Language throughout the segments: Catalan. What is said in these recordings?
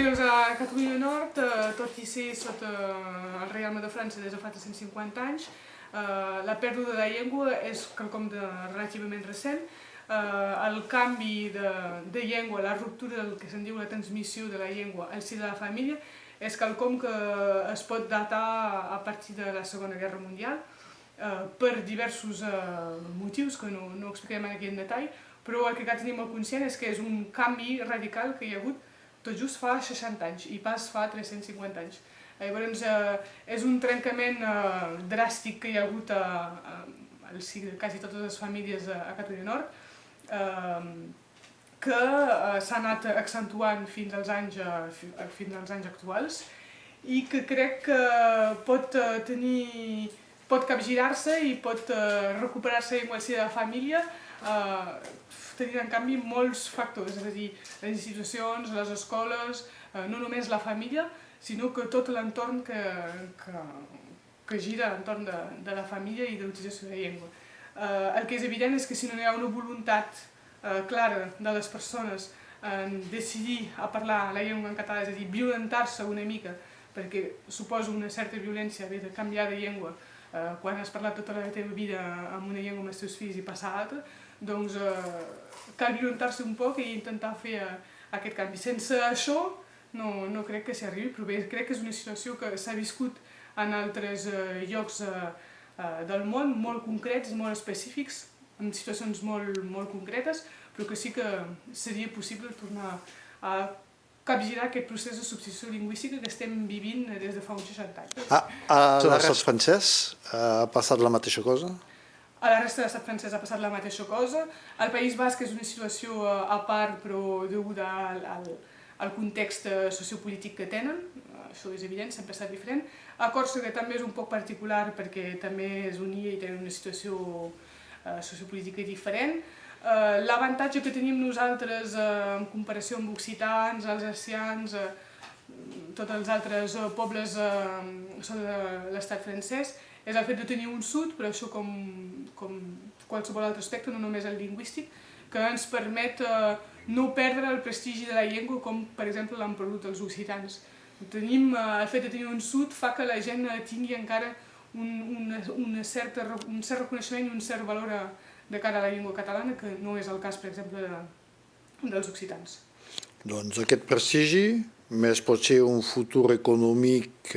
Doncs a Catalunya Nord, tot i ser sota el reialme de França des de fa 350 anys, la pèrdua de la llengua és quelcom de relativament recent. El canvi de llengua, la ruptura del que se'n diu la transmissió de la llengua al si de la família, és quelcom que es pot datar a partir de la Segona Guerra Mundial per diversos motius que no explicarem aquí en detall, però el que cal tenir molt conscient és que és un canvi radical que hi ha hagut tot just fa 60 anys i pas fa 350 anys. Llavors és un trencament dràstic que hi ha hagut al si de quasi totes les famílies a Catalunya Nord, que s'ha anat accentuant fins als anys actuals i que crec que pot capgirar-se i pot recuperar-se igual si de la família tenint en canvi molts factors, és a dir, les institucions, les escoles, no només la família, sinó que tot l'entorn que gira entorn de la família i de l'utilització de la llengua. El que és evident és que si no hi ha una voluntat clara de les persones en decidir a parlar la llengua en català, és a dir, violentar-se una mica, perquè suposa una certa violència haver de canviar de llengua quan has parlat tota la teva vida amb una llengua amb els teus fills i passar a l'altra, doncs cal violentar-se un poc i intentar fer aquest canvi. Sense això no crec que s'hi arribi, però bé, crec que és una situació que s'ha viscut en altres llocs del món, molt concrets, molt específics, en situacions molt concretes, però que sí que seria possible tornar a capgirar aquest procés de substitució lingüística que estem vivint des de fa uns 60 anys. A l'estat francès ha passat la mateixa cosa? A la resta de l'estat francès ha passat la mateixa cosa. Al País Basc és una situació a part, però deguda al context sociopolític que tenen, això és evident, sempre ha estat diferent. A Còrsega també és un poc particular perquè també és una illa i tenen una situació sociopolítica diferent. L'avantatge que tenim nosaltres en comparació amb occitans, alsacians, tots els altres pobles sota l'estat francès, és el fet de tenir un sud, però això com qualsevol altre aspecte, no només el lingüístic, que ens permet no perdre el prestigi de la llengua com, per exemple, l'han perdut els occitans. El fet de tenir un sud fa que la gent tingui encara un cert reconeixement i un cert valor de cara a la llengua catalana, que no és el cas, per exemple, dels occitans. Doncs aquest prestigi, més potser un futur econòmic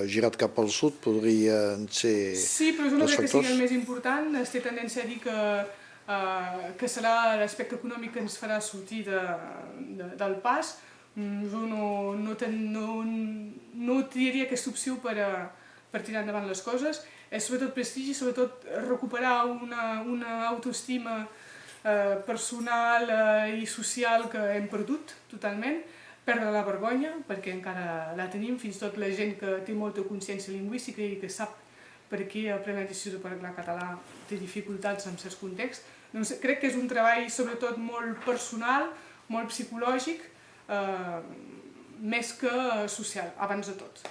girat cap al sud, podrien ser els factors? Sí, però jo no crec que sigui el més important. Es té tendència a dir que serà l'aspecte econòmic que ens farà sortir del pas. Jo no triaria aquesta opció per tirar endavant les coses. És sobretot prestigi, sobretot recuperar una autoestima personal i social que hem perdut totalment, perdre la vergonya, perquè encara la tenim, fins i tot la gent que té molta consciència lingüística i que sap per què aprendre la decisió de parlar català té dificultats en certs contexts. Doncs crec que és un treball sobretot molt personal, molt psicològic, més que social, abans de tot.